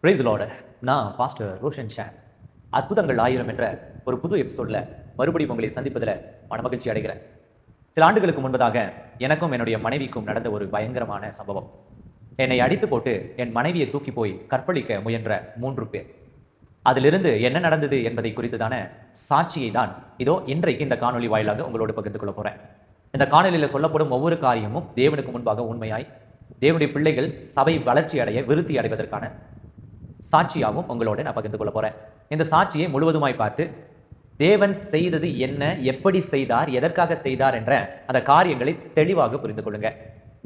Price Lord. நான் pastor Roshan Shan. அற்புதங்கள் 1000 என்ற ஒரு புது எபிசோடில் மறுபடியும் உங்களை சந்திப்பதில் மனமகிழ்ச்சி அடைகிறேன். சில ஆண்டுகளுக்கு முன்பதாக எனக்கும் என்னுடைய மனைவிக்கும் நடந்த ஒரு பயங்கரமான சம்பவம். என்னை அடித்து போட்டு என் மனைவியை தூக்கி போய் கற்பழிக்க முயன்ற 3 பேர். அதிலிருந்து என்ன நடந்தது என்பதை குறித்துதான சாட்சியை தான் இதோ இன்றைக்கு இந்த காணொலி வாயிலாக உங்களோடு பகிர்ந்து கொள்ள போகிறேன். இந்த காணொலியில் சொல்லப்படும் ஒவ்வொரு காரியமும் தேவனுக்கு முன்பாக உண்மையாய் தேவனுடைய பிள்ளைகள் சபை வளர்ச்சி அடைய விருத்தி அடைவதற்கான சாட்சியாகவும் உங்களோட நான் பகிர்ந்து கொள்ள போறேன். இந்த சாட்சியை முழுவதுமாய் பார்த்து தேவன் செய்தது என்ன, எப்படி செய்தார், எதற்காக செய்தார் என்ற அந்த காரியங்களை தெளிவாக புரிந்து கொள்ளுங்க.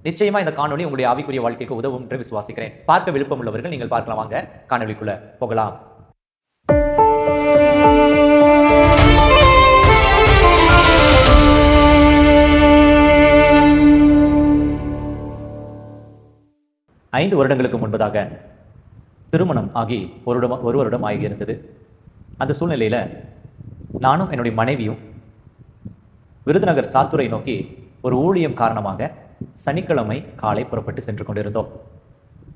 நிச்சயமா இந்த காணொலி உங்களுடைய ஆவிக்குரிய வாழ்க்கைக்கு உதவும் என்று விசுவாசிக்கிறேன். பார்க்க விருப்பம் உள்ளவர்கள் நீங்கள் பார்க்கலாம். வாங்க காணொலிக்குள்ள போகலாம். ஐந்து வருடங்களுக்கு முன்பதாக திருமணம் ஆகி ஒரு வருடம் ஆகியிருந்தது. அந்த சூழ்நிலையில் நானும் என்னுடைய மனைவியும் விருதுநகர் சாத்துரை நோக்கி ஒரு ஊழியம் காரணமாக சனிக்கிழமை காலை புறப்பட்டு சென்று கொண்டிருந்தோம்.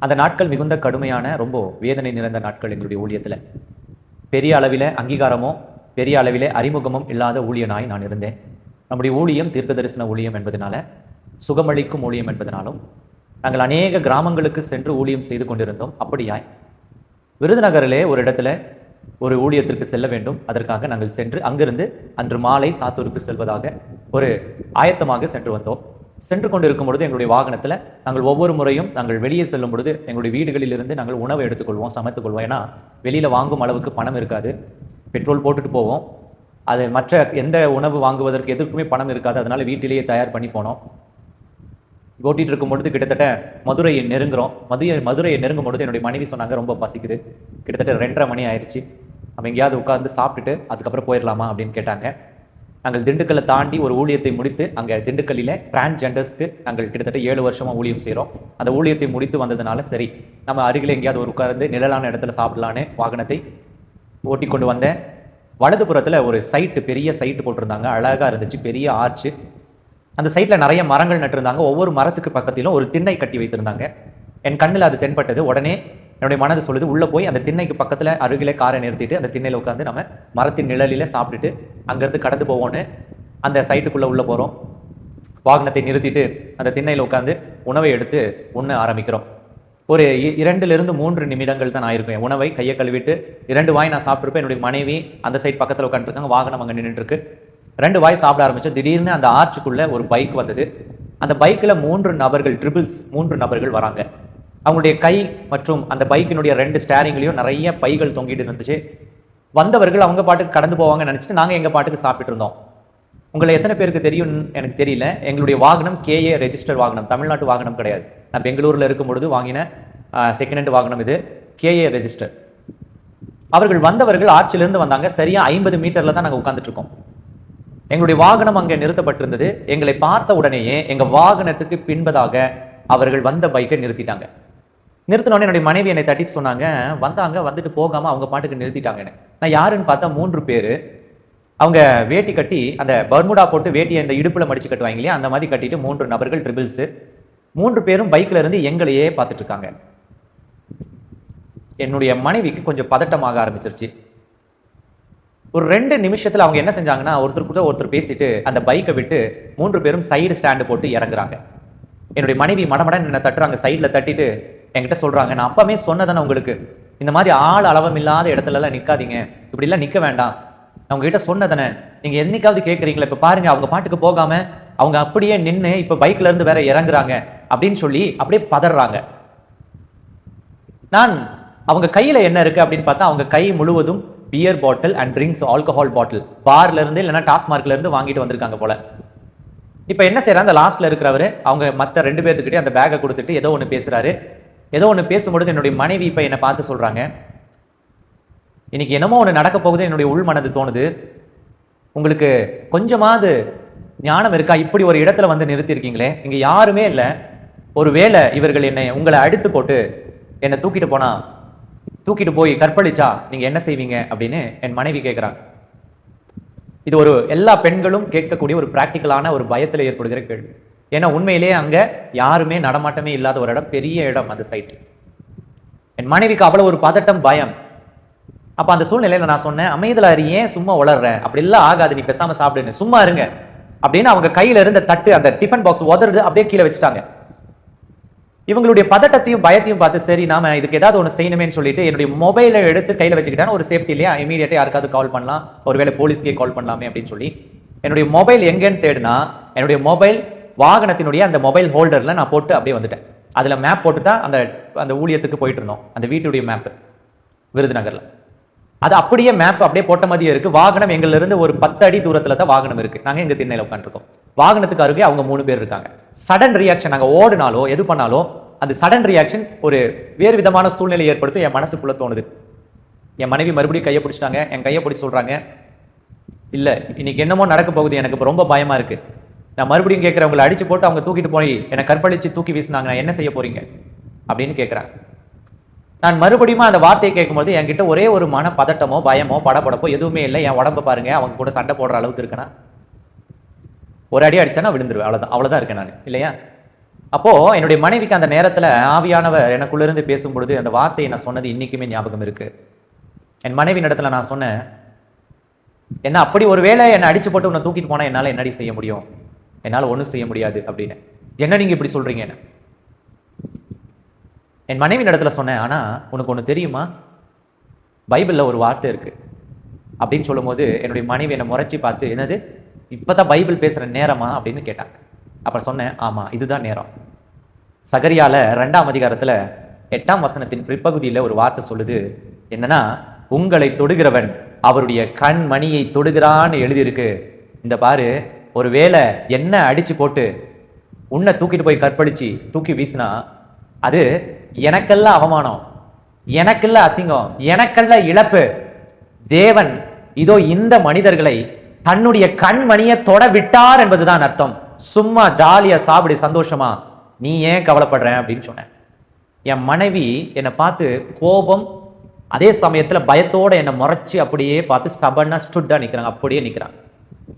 அந்த நாட்கள் மிகுந்த கடுமையான, ரொம்ப வேதனை நிறைந்த நாட்கள். எங்களுடைய ஊழியத்தில் பெரிய அளவில் அங்கீகாரமோ பெரிய அளவில் அறிமுகமும் இல்லாத ஊழியனாய் நான் இருந்தேன். நம்முடைய ஊழியம் தீர்க்க தரிசன ஊழியம் என்பதனால, சுகமளிக்கும் ஊழியம் என்பதனாலும் நாங்கள் அநேக கிராமங்களுக்கு சென்று ஊழியம் செய்து கொண்டிருந்தோம். அப்படியாய் விருதுநகரிலே ஒரு இடத்துல ஒரு ஊழியத்திற்கு செல்ல வேண்டும். அதற்காக நாங்கள் சென்று அங்கிருந்து அன்று மாலை சாத்தூருக்கு செல்வதாக ஒரு ஆயத்தமாக சென்று வந்தோம். சென்று கொண்டிருக்கும் பொழுது எங்களுடைய வாகனத்தில் நாங்கள் ஒவ்வொரு முறையும் நாங்கள் வெளியே செல்லும் பொழுது எங்களுடைய வீடுகளிலிருந்து நாங்கள் உணவை எடுத்துக்கொள்வோம், சமைத்துக்கொள்வோம். ஏன்னா வெளியில் வாங்கும் அளவுக்கு பணம் இருக்காது. பெட்ரோல் போட்டுட்டு போவோம். அது மற்ற எந்த உணவு வாங்குவதற்கு எதற்குமே பணம் இருக்காது. அதனால் வீட்டிலேயே தயார் பண்ணி போனோம். ஓட்டிகிட்டு இருக்கும் பொழுது கிட்டத்தட்ட மதுரையை நெருங்குறோம். மதுரையை நெருங்கும் பொழுது என்னுடைய மனைவி சொன்னாங்க, ரொம்ப பசிக்குது, கிட்டத்தட்ட 2:30 மணி ஆயிடுச்சு, நம்ம எங்கேயாவது உட்காந்து சாப்பிட்டுட்டு அதுக்கப்புறம் போயிடலாமா அப்படின்னு கேட்டாங்க. நாங்கள் திண்டுக்கல்லை தாண்டி ஒரு ஊழியத்தை முடித்து, அங்கே திண்டுக்கல்லில் டிரான்ஸ்ஜெண்டர்ஸ்க்கு நாங்கள் கிட்டத்தட்ட 7 வருஷமாக ஊழியம் செய்கிறோம். அந்த ஊழியத்தை முடித்து வந்ததுனால சரி, நம்ம அருகில் எங்கேயாவது ஒரு உட்கார்ந்து நிழலான இடத்துல சாப்பிடலான்னு வாகனத்தை ஓட்டி கொண்டு வந்தேன். வலதுபுறத்தில் ஒரு சைட்டு, பெரிய சைட்டு போட்டிருந்தாங்க. அழகாக இருந்துச்சு, பெரிய ஆர்ச்சு. அந்த சைட்டில் நிறைய மரங்கள் நட்டிருந்தாங்க. ஒவ்வொரு மரத்துக்கு பக்கத்திலும் ஒரு திண்ணை கட்டி வைத்திருந்தாங்க. என் கண்ணில் அது தென்பட்டது. உடனே என்னுடைய மனது சொல்லுது, உள்ளே போய் அந்த திண்ணைக்கு பக்கத்தில் அருகிலே காரை நிறுத்திட்டு அந்த திண்ணையில் உட்காந்து நம்ம மரத்தின் நிழலில் சாப்பிட்டுட்டு அங்கேருந்து கடந்து போவோன்னு அந்த சைட்டுக்குள்ளே உள்ளே போகிறோம். வாகனத்தை நிறுத்திட்டு அந்த திண்ணையில் உட்காந்து உணவை எடுத்து உண்ண ஆரம்பிக்கிறோம். ஒரு 2-3 நிமிடங்கள் தான் ஆயிருக்கும். உணவை கையை கழுவிட்டு 2 வாய் நான் சாப்பிட்ருப்பேன். என்னுடைய மனைவி அந்த சைட் பக்கத்தில் உட்காந்துருக்காங்க. வாகனம் அங்கே நின்றுட்டுருக்கு. 2 வாய் சாப்பிட ஆரம்பித்தோம். திடீர்னு அந்த ஆர்ச்சுக்குள்ளே ஒரு பைக் வந்தது. அந்த பைக்கில் 3 நபர்கள், ட்ரிபிள்ஸ் 3 நபர்கள் வராங்க. அவங்களுடைய கை மற்றும் அந்த பைக்கினுடைய 2 ஸ்டேரிங்லையும் நிறைய பைகள் தொங்கிட்டு இருந்துச்சு. வந்தவர்கள் அவங்க பாட்டுக்கு கடந்து போவாங்கன்னு நினச்சிட்டு நாங்கள் எங்கள் பாட்டுக்கு சாப்பிட்டு இருந்தோம். உங்களை எத்தனை பேருக்கு தெரியும் எனக்கு தெரியல, எங்களுடைய வாகனம் KA ரெஜிஸ்டர் வாகனம், தமிழ்நாட்டு வாகனம் கிடையாது. நான் பெங்களூரில் இருக்கும் பொழுது வாங்கின செகண்ட் ஹேண்ட் வாகனம் இது, KA ரெஜிஸ்டர். அவர்கள் வந்தவர்கள் ஆர்ச்சிலிருந்து வந்தாங்க. சரியாக 50 மீட்டரில் தான் நாங்கள் உட்காந்துட்டு இருக்கோம். எங்களுடைய வாகனம் அங்கே நிறுத்தப்பட்டிருந்தது. எங்களை பார்த்த உடனேயே எங்கள் வாகனத்துக்கு பின்பதாக அவர்கள் வந்த பைக்கை நிறுத்திட்டாங்க. நிறுத்தினோடனே என்னுடைய மனைவி என்னை தட்டிட்டு சொன்னாங்க, வந்துட்டு போகாமல் அவங்க பாட்டுக்கு நிறுத்திட்டாங்க. நான் யாருன்னு பார்த்தா 3 பேர். அவங்க வேட்டி கட்டி, அந்த பர்முடா போட்டு வேட்டியை இந்த இடுப்பில் மடிச்சு கட்டுவாங்க இல்லையா, அந்த மாதிரி கட்டிட்டு 3 நபர்கள், ட்ரிபிள்ஸு 3 பேரும் பைக்கில் இருந்து எங்களையே பார்த்துட்டு இருக்காங்க. என்னுடைய மனைவிக்கு கொஞ்சம் பதட்டமாக ஆரம்பிச்சிருச்சு. ஒரு 2 நிமிஷத்தில் அவங்க என்ன செஞ்சாங்கன்னா, ஒருத்தர் பேசிட்டு அந்த பைக்கை விட்டு 3 பேரும் சைடு ஸ்டாண்டு போட்டு இறங்குறாங்க. என்னுடைய மனைவி மடமடன் என்ன தட்டுறாங்க. சைடில் தட்டிட்டு என்கிட்ட சொல்கிறாங்க, நான் அப்பவே சொன்னதானே உங்களுக்கு, இந்த மாதிரி ஆள் அளவம் இல்லாத இடத்துலலாம் நிற்காதீங்க, இப்படிலாம் நிற்க வேண்டாம், நான் உங்ககிட்ட சொன்னதானே, நீங்கள் என்னைக்காவது கேட்குறீங்களா? இப்போ பாருங்கள், அவங்க பாட்டுக்கு போகாமல் அவங்க அப்படியே நின்று இப்போ பைக்கில் இருந்து வேற இறங்குறாங்க அப்படின்னு சொல்லி அப்படியே பதறாங்க. நான் அவங்க கையில் என்ன இருக்குது அப்படின்னு பார்த்தா, அவங்க கை முழுவதும் beer bottle and drinks, alcohol bottle, பார்ல இருந்து இல்லைன்னா டாஸ்மார்க்ல இருந்து வாங்கிட்டு வந்திருக்காங்க போல. இப்போ என்ன செய்யறாங்க, அந்த லாஸ்ட்ல இருக்கிறவர் அவங்க மற்ற 2 பேர்த்துக்கிட்டே அந்த பேக்கை கொடுத்துட்டு ஏதோ ஒன்று பேசுறாரு. ஏதோ ஒன்று பேசும்பொழுது என்னுடைய மனைவி இப்போ என்னை பார்த்து சொல்றாங்க, இன்னைக்கு என்னமோ ஒன்று நடக்க போகுது, என்னுடைய உள் மனது தோணுது, உங்களுக்கு கொஞ்சமாவது ஞானம் இருக்கா? இப்படி ஒரு இடத்துல வந்து நிறுத்திருக்கீங்களே, இங்கே யாருமே இல்லை, ஒரு வேளை இவர்கள் உங்களை அடித்து போட்டு என்னை தூக்கிட்டு போய் கற்பழிச்சா நீங்க என்ன செய்வீங்க அப்படின்னு என் மனைவி கேட்குறாங்க. இது ஒரு எல்லா பெண்களும் கேட்கக்கூடிய ஒரு பிராக்டிக்கலான ஒரு பயத்தில் ஏற்படுகிற கேள்வி. ஏன்னா உண்மையிலேயே அங்கே யாருமே நடமாட்டமே இல்லாத ஒரு இடம், பெரிய இடம் அந்த சைட். என் மனைவிக்கு அவ்வளவு ஒரு பதட்டம், பயம். அப்ப அந்த சூழ்நிலையில நான் சொன்னேன், அமைதலா இரு, ஏன் சும்மா உளர்ற, அப்படி எல்லாம் ஆகாது, நீ பேசாம சாப்பிடுன்னு, சும்மா இருங்க அப்படின்னு அவங்க கையில இருந்த தட்டு, அந்த டிஃபன் பாக்ஸ் உதறது அப்படியே கீழே வச்சுட்டாங்க. இவங்களுடைய பதட்டத்தையும் பயத்தையும் பார்த்து, சரி நாம இதுக்கு ஏதாவது ஒன்று செய்யணுமேன்னு சொல்லிட்டு என்னுடைய மொபைலை எடுத்து கையில் வச்சுக்கிட்டேன். ஒரு சேஃப்டி இல்லையா, இமீடியட்டாக யாருக்காவது கால் பண்ணலாம், ஒருவேளை போலீஸ்க்கே கால் பண்ணலாமே அப்படின்னு சொல்லி என்னுடைய மொபைல் எங்கேன்னு தேடினா, என்னுடைய மொபைல் வாகனத்தினுடைய அந்த மொபைல் ஹோல்டரில் நான் போட்டு அப்படியே வந்துட்டேன். அதில் மேப் போட்டு தான் அந்த அந்த ஊழியத்துக்கு போயிட்டு இருந்தோம். அந்த வீட்டுடைய மேப்பு விருதுநகரில். அது அப்படியே மேப் அப்படியே போட்ட மாதிரியே இருக்கு. வாகனம் எங்களிலிருந்து ஒரு 10 அடி தூரத்தில் தான் வாகனம் இருக்கு. நாங்கள் இந்த திண்ணையில் உட்காந்துருக்கோம். வாகனத்துக்கு அருகே அவங்க 3 பேர் இருக்காங்க. சடன் ரியாக்ஷன், நாங்கள் ஓடினாலோ எது பண்ணாலோ அந்த சடன் ரியாக்ஷன் ஒரு வேறு விதமான சூழ்நிலை ஏற்படுத்தி என் மனசுக்குள்ள தோணுது. என் மனைவி மறுபடியும் கையை பிடிச்சிட்டாங்க. என் கையை பிடிச்சி சொல்றாங்க, இல்லை இன்னைக்கு என்னமோ நடக்க போகுது, எனக்கு இப்போ ரொம்ப பயமா இருக்கு. நான் மறுபடியும் கேட்குறேன், உங்களை அடிச்சு போட்டு அவங்க தூக்கிட்டு போய் என்னை கற்பழிச்சு தூக்கி வீசினாங்க, நான் என்ன செய்ய போறீங்க அப்படின்னு கேட்குறாங்க. நான் மறுபடியும் அந்த வார்த்தையை கேட்கும்போது என்கிட்ட ஒரே ஒரு மன பதட்டமோ பயமோ படப்படப்போ எதுவுமே இல்லை. என் உடம்ப பாருங்க, அவங்க கூட சண்டை போடுற அளவுக்கு இருக்கேனா, ஒரு அடி அடிச்சேன்னா விழுந்துருவேன், அவ்வளோதான் இருக்கேன் நான், இல்லையா? அப்போ என்னுடைய மனைவிக்கு அந்த நேரத்தில் ஆவியானவர் எனக்குள்ளிருந்து பேசும்பொழுது அந்த வார்த்தையை நான் சொன்னது இன்னைக்குமே ஞாபகம் இருக்கு. என் மனைவி இடத்துல நான் சொன்னேன், என்ன அப்படி ஒரு வேளை என்னை அடிச்சு போட்டு உன்னை தூக்கிட்டு போனால் என்னால் என்னடி செய்ய முடியும், என்னால் ஒன்றும் செய்ய முடியாது அப்படின்னு. என்ன நீங்க இப்படி சொல்றீங்க? என்ன என் மனைவி இடத்துல சொன்னேன், ஆனா உனக்கு ஒன்று தெரியுமா, பைபிளில் ஒரு வார்த்தை இருக்கு அப்படின்னு சொல்லும்போது என்னுடைய மனைவி என்னை முறைச்சி பார்த்து, என்னது இப்போதான் பைபிள் பேசுகிற நேரமா அப்படின்னு கேட்டாங்க. அப்புறம் சொன்னேன், ஆமாம் இதுதான் நேரம். சகரியால 2ஆம் அதிகாரத்தில் 8ஆம் வசனத்தின் பிற்பகுதியில் ஒரு வார்த்தை சொல்லுது. என்னன்னா, உங்களை தொடுகிறவன் அவருடைய கண் மணியை தொடுகிறான்னு எழுதியிருக்கு. இந்த பாரு, ஒரு வேளை என்ன அடிச்சு போட்டு உன்னை தூக்கிட்டு போய் கற்பழிச்சு தூக்கி வீசினா அது எனக்கெல்லாம் அவமானம், எனக்கெல்லாம் அசிங்கம், எனக்கெல்லாம் இழப்பு. தேவன் இதோ இந்த மனிதர்களை தன்னுடைய கண்மணியை தொட விட்டார் என்பதுதான் அர்த்தம். சும்மா ஜாலியா சாப்பிடு, சந்தோஷமா, நீ ஏன் கவலைப்படுற அப்படின்னு சொன்னேன். என் மனைவி என்னை பார்த்து கோபம், அதே சமயத்துல பயத்தோட என்னை முறைச்சி அப்படியே பார்த்து ஸ்டபன்னா ஸ்டுட்டா நிக்கிறாங்க. அப்படியே நிக்கிறாங்க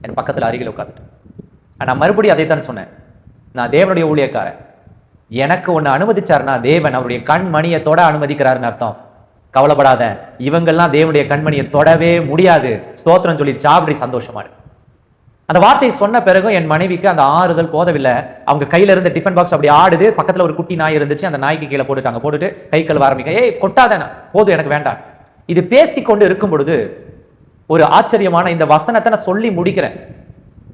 என் பக்கத்துல அருகில் உட்காந்துட்டு. நான் மறுபடியும் அதை தான் சொன்னேன், நான் தேவனுடைய ஊழியக்காரன், எனக்கு ஒன்று அனுமதிச்சார்னா தேவன் அவருடைய கண்மணியை தொட அனுமதிக்கிறாருன்னு அர்த்தம். கவலைப்படாத, இவங்கெல்லாம் தேவனுடைய கண்மணியை தொடவே முடியாது, ஸ்தோத்திரம் சொல்லி சாப்பிடி சந்தோஷமாடு. அந்த வார்த்தையை சொன்ன பிறகும் என் மனைவிக்கு அந்த ஆறுதல் போதவில்லை. அவங்க கையில இருந்த டிஃபன் பாக்ஸ் அப்படி ஆடுது. பக்கத்துல ஒரு குட்டி நாய் இருந்துச்சு, அந்த நாய்க்கு கீழே போட்டுட்டாங்க. போட்டுட்டு கை கழுவ ஆரம்பிக்க, ஏய் கொட்டாதானே, போதும் எனக்கு வேண்டாம். இது பேசிக்கொண்டு இருக்கும் பொழுது ஒரு ஆச்சரியமான இந்த வசனத்தை நான் சொல்லி முடிக்கிறேன்.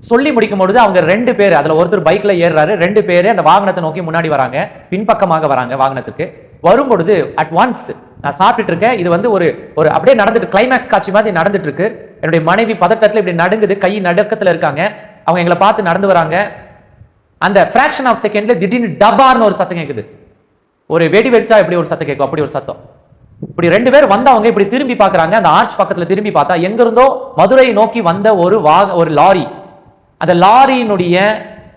சொல்லி முடிக்கும் பொழுது அவங்க 2 பேர், அதுல ஒருத்தர் பைக்ல ஏறுறாரு, 2 பேரு அந்த வாகனத்தை நோக்கி முன்னாடி வராங்க, பின்பக்கமாக வராங்க வாகனத்துக்கு. வரும்பொழுது அட் ஒன்ஸ் நான் சாப்பிட்டுட்டு இருக்கேன். இது வந்து ஒரு ஒரு அப்படியே நடந்துட்டு கிளைமேக்ஸ் காட்சி மாதிரி நடந்துட்டு இருக்கு. என்னுடைய மனைவி பதட்டத்துல இப்படி நடுங்குது, கை நடுக்கத்துல இருக்காங்க. அவங்க எங்களை பார்த்து நடந்து வராங்க. அந்த ஃபிராக்ஷன் ஆஃப் செகண்ட்ல திடீர்னு டபார்னு ஒரு சத்தம் கேட்குது. ஒரு வெடி வெடிச்சா எப்படி ஒரு சத்தம் கேட்கும், அப்படி ஒரு சத்தம். இப்படி 2 பேர் வந்தவங்க இப்படி திரும்பி பார்க்கறாங்க. அந்த ஆர்ச் பக்கத்துல திரும்பி பார்த்தா எங்க இருந்தோ மதுரை நோக்கி வந்த ஒரு லாரி. அந்த லாரியினுடைய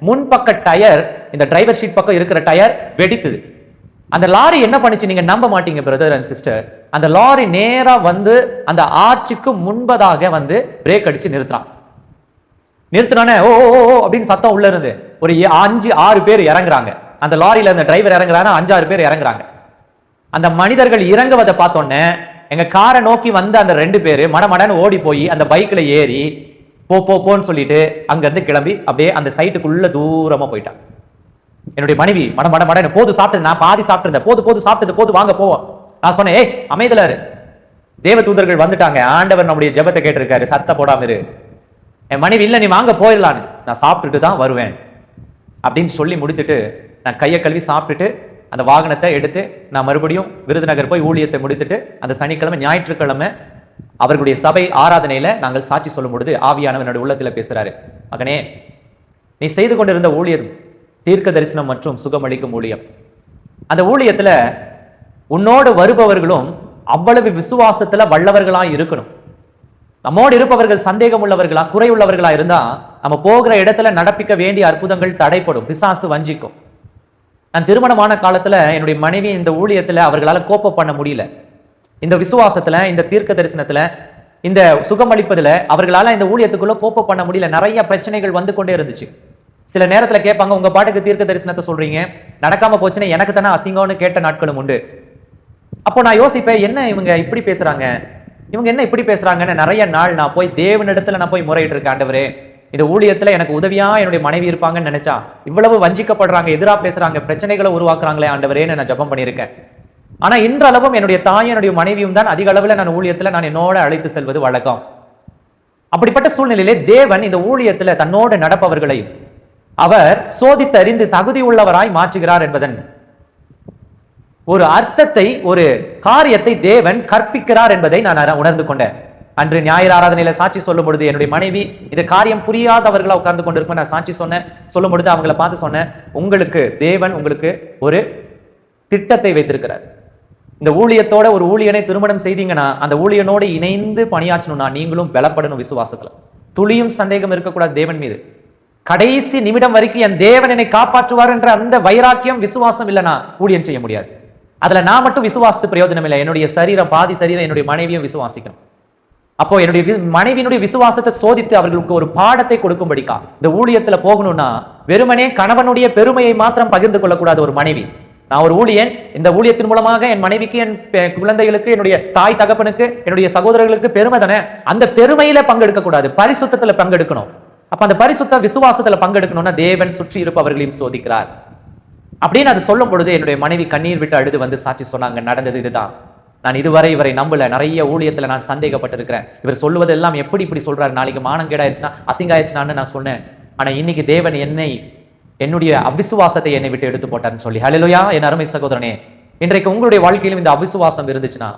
முன்பக்க டயர், இந்த டிரைவர் சீட் பக்கம் இருக்கிற டயர் வெடித்தது. அந்த லாரி என்ன பண்ணிச்சு, நீங்க நம்ப மாட்டீங்க பிரதர் அண்ட் சிஸ்டர், அந்த லாரி நேரா வந்து அந்த ஆர்ச்சுக்கு முன்பதாக வந்து பிரேக் அடிச்சு நிறுத்தினானே ஓ அப்படின்னு சத்தம் உள்ள இருந்து ஒரு 5-6 பேர் இறங்குறாங்க. அந்த லாரியில அந்த டிரைவர் இறங்குறாங்க, 5-6 பேர் இறங்குறாங்க. அந்த மனிதர்கள் இறங்குவதை பார்த்தோன்னே எங்க காரை நோக்கி வந்த அந்த 2 பேர் மடமடன்னு ஓடி போய் அந்த பைக்ல ஏறி போன்னு சொல்லிட்டு அங்க இருந்து கிளம்பி அப்படியே அந்த சைட்டுக்குள்ள தூரமா போயிட்டான். என்னுடைய மனைவி மட போது சாப்பிட்டது, நான் பாதி சாப்பிட்டு போது சாப்பிட்டது, போது வாங்க போவோம். நான் சொன்னேன், ஏய் அமைதலாரு, தேவ தூதர்கள் வந்துட்டாங்க, ஆண்டவர் நம்முடைய ஜெபத்தை கேட்டிருக்காரு, சத்த போடாம இரு. என் மனைவி, இல்ல நீ வாங்க போயிடலான்னு, நான் சாப்பிட்டுட்டு தான் வருவேன் அப்படின்னு சொல்லி முடித்துட்டு நான் கையை கழுவி சாப்பிட்டுட்டு அந்த வாகனத்தை எடுத்து நான் மறுபடியும் விருதுநகர் போய் ஊழியத்தை முடித்துட்டு அந்த சனிக்கிழமை ஞாயிற்றுக்கிழமை அவர்களுடைய சபை ஆராதனையில நாங்கள் சாட்சி சொல்லும் பொழுது ஆவியானவனுடைய உள்ளத்துல பேசுறாரு, மகனே நீ செய்து கொண்டிருந்த ஊழியம் தீர்க்க தரிசனம் மற்றும் சுகமளிக்கும் ஊழியம். அந்த ஊழியத்துல உன்னோடு வருபவர்களும் அவ்வளவு விசுவாசத்துல வல்லவர்களா இருக்கணும். நம்மோடு இருப்பவர்கள் சந்தேகம் உள்ளவர்களா, குறை உள்ளவர்களா இருந்தா நம்ம போகிற இடத்துல நடப்பிக்க வேண்டிய அற்புதங்கள் தடைப்படும், பிசாசு வஞ்சிக்கும். நான் திருமணமான காலத்துல என்னுடைய மனைவி இந்த ஊழியத்துல அவர்களால கோப்ப பண்ண முடியல. இந்த விசுவாசத்துல, இந்த தீர்க்க தரிசனத்துல, இந்த சுகமளிப்பதுல அவர்களால இந்த ஊழியத்துக்குள்ள கோப்ப பண்ண முடியல. நிறைய பிரச்சனைகள் வந்து கொண்டே இருந்துச்சு. சில நேரத்துல கேட்பாங்க, உங்க பாட்டுக்கு தீர்க்க தரிசனத்தை சொல்றீங்க, நடக்காம போச்சுன்னா எனக்கு தானே அசிங்கம்னு கேட்ட நாட்களும் உண்டு. அப்போ நான் யோசிப்பேன், என்ன இவங்க இப்படி பேசுறாங்க, இவங்க என்ன இப்படி பேசுறாங்கன்னு நிறைய நாள் நான் போய் தேவனிடத்துல நான் போய் முறையிட்டு இருக்கேன். ஆண்டவரே, இந்த ஊழியத்துல எனக்கு உதவியா என்னுடைய மனைவி இருப்பாங்கன்னு நினைச்சா இவ்வளவு வஞ்சிக்கப்படுறாங்க, எதிரா பேசுறாங்க, பிரச்சனைகளை உருவாக்குறாங்களே ஆண்டவரேன்னு நான் ஜெபம் பண்ணியிருக்கேன். ஆனா இன்றளவும் என்னுடைய தாயும் என்னுடைய மனைவியும் தான் அதிக அளவுல நான் ஊழியத்துல நான் என்னோட அழைத்து செல்வது வழக்கம். அப்படிப்பட்ட சூழ்நிலையிலே தேவன் இந்த ஊழியத்துல தன்னோடு நடப்பவர்களை அவர் சோதித்தறிந்து தகுதி உள்ளவராய் மாற்றுகிறார் என்பதன் ஒரு அர்த்தத்தை, ஒரு காரியத்தை தேவன் கற்பிக்கிறார் என்பதை நான் உணர்ந்து கொண்டேன். அன்று ஞாயிறு ஆராதனையில சாட்சி சொல்லும் பொழுது என்னுடைய மனைவி இந்த காரியம் புரியாதவர்களா உட்கார்ந்து கொண்டிருக்கும் நான் சாட்சி சொன்னேன். சொல்லும் பொழுது அவங்கள பார்த்து சொன்னேன், உங்களுக்கு தேவன் உங்களுக்கு ஒரு திட்டத்தை வைத்திருக்கிறார். இந்த ஊழியத்தோட ஒரு ஊழியனை திருமணம் செய்தீங்கன்னா அந்த ஊழியனோடு இணைந்து பணியாற்றணும்னா நீங்களும் பலப்படணும் விசுவாசத்துல. துளியும் சந்தேகம் இருக்கக்கூடாது தேவன் மீது. கடைசி நிமிடம் வரைக்கும் என் தேவன் என்னை காப்பாற்றுவார் என்ற அந்த வைராக்கியம் விசுவாசம் இல்லைனா ஊழியம் செய்ய முடியாது. அதுல நான் மட்டும் விசுவாசத்து பிரயோஜனம் இல்லை, என்னுடைய சரீரம் பாதி சரீரம் என்னுடைய மனைவியும் விசுவாசிக்கணும். அப்போ என்னுடைய மனைவியினுடைய விசுவாசத்தை சோதித்து அவர்களுக்கு ஒரு பாடத்தை கொடுக்கும்படிக்கா இந்த ஊழியத்துல போகணும்னா வெறுமனே கணவனுடைய பெருமையை மாத்திரம் பகிர்ந்து கொள்ளக்கூடாது. ஒரு மனைவி, நான் ஒரு ஊழியன், இந்த ஊழியத்தின் மூலமாக என் மனைவிக்கு, என் குழந்தைகளுக்கு, என்னுடைய தாய் தகப்பனுக்கு, என்னுடைய சகோதரர்களுக்கு பெருமை தானே, அந்த பெருமையில பங்கெடுக்க கூடாது, பரிசுத்தத்துல பங்கெடுக்கணும். அப்ப அந்த பரிசுத்த விசுவாசத்துல பங்கெடுக்கணும்னா தேவன் சுற்றி இருப்பவர்களையும் சோதிக்கிறார் அப்படின்னு அது சொல்லும் பொழுது என்னுடைய மனைவி கண்ணீர் விட்டு அழுது வந்து சாட்சி சொன்னாங்க, நடந்தது இதுதான், நான் இதுவரை இவரை நம்பல, நிறைய ஊழியத்துல நான் சந்தேகப்பட்டிருக்கிறேன், இவர் சொல்லுவதெல்லாம் எப்படி இப்படி சொல்றாரு, நாளைக்கு மானங்கேடாயிருச்சுன்னா அசிங்காயிருச்சுனான்னு நான் சொன்னேன். ஆனா இன்னைக்கு தேவன் என்னுடைய அவிசுவாசத்தை என்னை விட்டு எடுத்து போட்டார்னு சொல்லி. ஹல்லேலூயா. என் அருமை சகோதரனே, இன்றைக்கு உங்களுடைய வாழ்க்கையிலும் இந்த அவிசுவாசம் இருந்துச்சுன்னா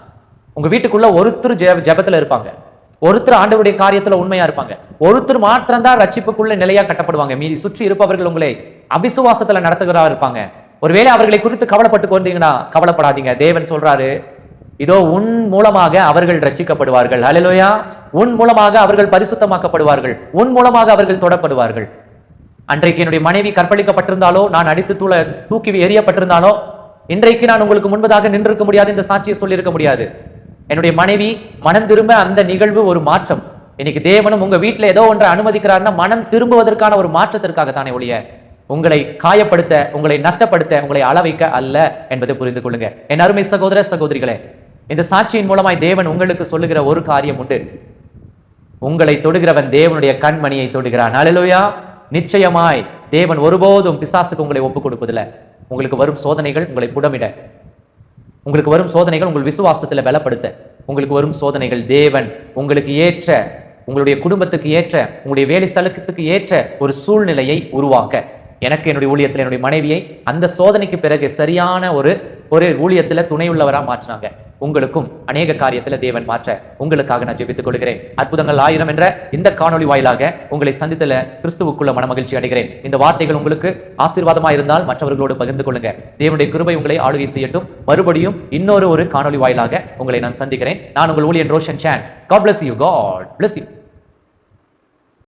உங்க வீட்டுக்குள்ள ஒருத்தர் ஜெபத்துல இருப்பாங்க, ஒருத்தர் ஆண்டவருடைய காரியத்துல உண்மையா இருப்பாங்க, ஒருத்தர் மாத்திரம் தான் ரட்சிப்புக்குள்ள நிலையா கட்டப்படுவாங்க, மீதி சுற்றி இருப்பவர்கள் உங்களை அவிசுவாசத்துல நடத்துகிறா இருப்பாங்க. ஒருவேளை அவர்களை குறித்து கவலைப்பட்டு கொண்டீங்கன்னா கவலைப்படாதீங்க. தேவன் சொல்றாரு, இதோ உன் மூலமாக அவர்கள் ரட்சிக்கப்படுவார்கள். ஹல்லேலூயா. உன் மூலமாக அவர்கள் பரிசுத்தமாக்கப்படுவார்கள், உன் மூலமாக அவர்கள் தொடப்படுவார்கள். அன்றைக்கு என்னுடைய மனைவி கற்பழிக்கப்பட்டிருந்தாலோ, நான் அடித்து தூக்கி எறியப்பட்டிருந்தாலோ, இன்றைக்கு நான் உங்களுக்கு முன்பதாக நின்றிருக்க முடியாது, இந்த சாட்சியை சொல்லியிருக்க முடியாது. என்னுடைய மனைவி மனம் திரும்ப அந்த நிகழ்வு ஒரு மாற்றம். இன்னைக்கு தேவனும் உங்க வீட்டுல ஏதோ ஒன்றை அனுமதிக்கிறார்னா மனம் திரும்புவதற்கான ஒரு மாற்றத்திற்காக தானே ஒழிய உங்களை காயப்படுத்த, உங்களை நஷ்டப்படுத்த, உங்களை அளவைக்க அல்ல என்பதை புரிந்து கொள்ளுங்க. என் அருமை சகோதர சகோதரிகளே, இந்த சாட்சியின் மூலமாய் தேவன் உங்களுக்கு சொல்லுகிற ஒரு காரியம் உண்டு. உங்களை தொடுகிறவன் தேவனுடைய கண்மணியை தொடுகிறான். ஹல்லேலூயா. நிச்சயமாய் தேவன் ஒருபோதும் பிசாசுக்கு உங்களை ஒப்புக் கொடுப்பதில்லை. உங்களுக்கு வரும் சோதனைகள் உங்களை புடமிட, உங்களுக்கு வரும் சோதனைகள் உங்கள் விசுவாசத்துல பலப்படுத்த, உங்களுக்கு வரும் சோதனைகள் தேவன் உங்களுக்கு ஏற்ற, உங்களுடைய குடும்பத்துக்கு ஏற்ற, உங்களுடைய வேலை ஸ்தலத்துக்கு ஏற்ற ஒரு சூழ்நிலையை உருவாக்க. எனக்கு என்னுடைய ஊழியத்தில் என்னுடைய மனைவியை அந்த சோதனைக்கு பிறகு சரியான ஒரு ஊழியத்துல துணை உள்ளவரா மாற்றினாங்க. உங்களுக்கும் அநேக காரியத்துல தேவன் மாற்ற உங்களுக்காக நான் ஜெபித்துக் கொள்கிறேன். அற்புதங்கள் 1000 என்ற இந்த காணொலி வாயிலாக உங்களை சந்தித்தல கிறிஸ்துவுக்குள்ள மனமகிழ்ச்சி அடைகிறேன். இந்த வார்த்தைகள் உங்களுக்கு ஆசீர்வாதமா இருந்தால் மற்றவர்களோடு பகிர்ந்து கொள்ளுங்க. தேவனுடைய கிருபை உங்களை ஆளுகை செய்யட்டும். மறுபடியும் இன்னொரு காணொலி வாயிலாக உங்களை நான் சந்திக்கிறேன். நான் உங்கள் ஊழியன் Roshan Shan. God bless you. God bless you.